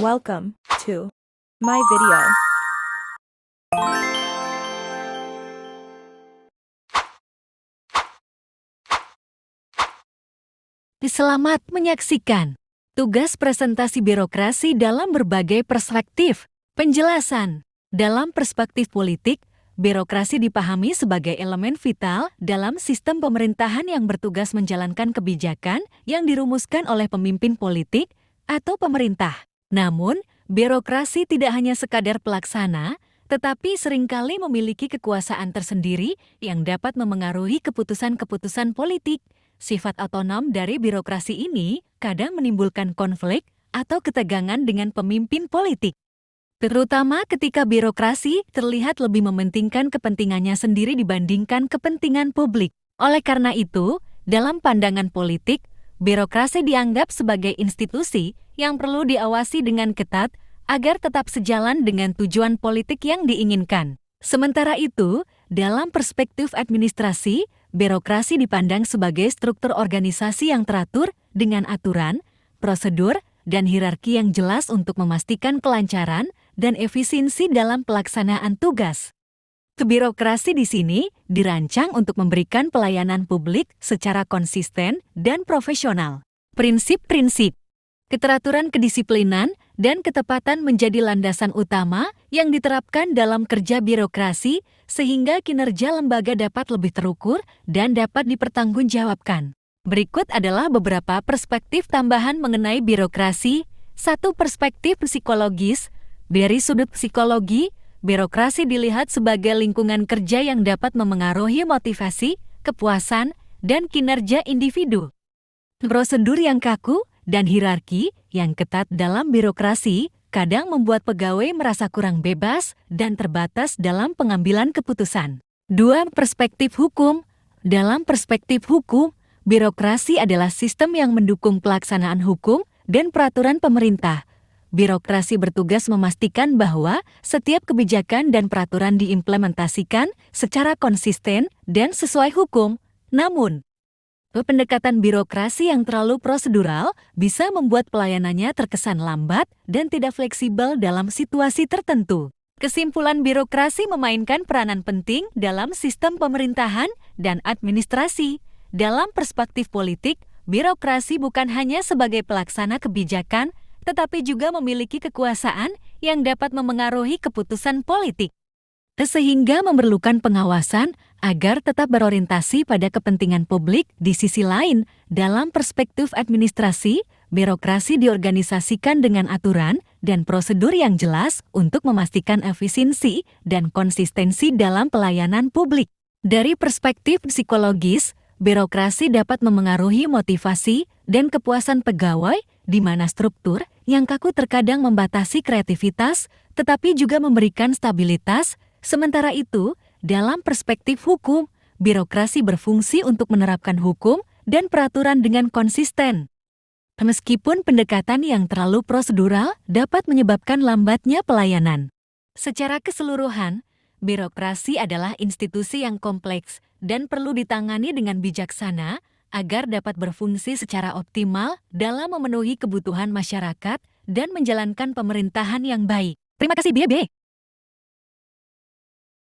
Welcome to my video. Selamat menyaksikan tugas presentasi birokrasi dalam berbagai perspektif. Penjelasan. Dalam perspektif politik, birokrasi dipahami sebagai elemen vital dalam sistem pemerintahan yang bertugas menjalankan kebijakan yang dirumuskan oleh pemimpin politik atau pemerintah. Namun, birokrasi tidak hanya sekadar pelaksana, tetapi seringkali memiliki kekuasaan tersendiri yang dapat memengaruhi keputusan-keputusan politik. Sifat otonom dari birokrasi ini kadang menimbulkan konflik atau ketegangan dengan pemimpin politik. Terutama ketika birokrasi terlihat lebih mementingkan kepentingannya sendiri dibandingkan kepentingan publik. Oleh karena itu, dalam pandangan politik, birokrasi dianggap sebagai institusi yang perlu diawasi dengan ketat agar tetap sejalan dengan tujuan politik yang diinginkan. Sementara itu, dalam perspektif administrasi, birokrasi dipandang sebagai struktur organisasi yang teratur dengan aturan, prosedur, dan hierarki yang jelas untuk memastikan kelancaran dan efisiensi dalam pelaksanaan tugas. Birokrasi di sini dirancang untuk memberikan pelayanan publik secara konsisten dan profesional. Prinsip-prinsip, keteraturan kedisiplinan, dan ketepatan menjadi landasan utama yang diterapkan dalam kerja birokrasi sehingga kinerja lembaga dapat lebih terukur dan dapat dipertanggungjawabkan. Berikut adalah beberapa perspektif tambahan mengenai birokrasi. 1. Perspektif psikologis. Dari sudut psikologi, birokrasi dilihat sebagai lingkungan kerja yang dapat memengaruhi motivasi, kepuasan, dan kinerja individu. Prosedur yang kaku dan hierarki yang ketat dalam birokrasi kadang membuat pegawai merasa kurang bebas dan terbatas dalam pengambilan keputusan. 2. Perspektif hukum. Dalam perspektif hukum, birokrasi adalah sistem yang mendukung pelaksanaan hukum dan peraturan pemerintah. Birokrasi bertugas memastikan bahwa setiap kebijakan dan peraturan diimplementasikan secara konsisten dan sesuai hukum. Namun, pendekatan birokrasi yang terlalu prosedural bisa membuat pelayanannya terkesan lambat dan tidak fleksibel dalam situasi tertentu. Kesimpulan, birokrasi memainkan peranan penting dalam sistem pemerintahan dan administrasi. Dalam perspektif politik, birokrasi bukan hanya sebagai pelaksana kebijakan, tetapi juga memiliki kekuasaan yang dapat memengaruhi keputusan politik, sehingga memerlukan pengawasan agar tetap berorientasi pada kepentingan publik. Di sisi lain, dalam perspektif administrasi, birokrasi diorganisasikan dengan aturan dan prosedur yang jelas untuk memastikan efisiensi dan konsistensi dalam pelayanan publik. Dari perspektif psikologis, birokrasi dapat memengaruhi motivasi dan kepuasan pegawai, di mana struktur yang kaku terkadang membatasi kreativitas, tetapi juga memberikan stabilitas. Sementara itu, dalam perspektif hukum, birokrasi berfungsi untuk menerapkan hukum dan peraturan dengan konsisten. Meskipun pendekatan yang terlalu prosedural dapat menyebabkan lambatnya pelayanan. Secara keseluruhan, birokrasi adalah institusi yang kompleks dan perlu ditangani dengan bijaksana agar dapat berfungsi secara optimal dalam memenuhi kebutuhan masyarakat dan menjalankan pemerintahan yang baik. Terima kasih, BB.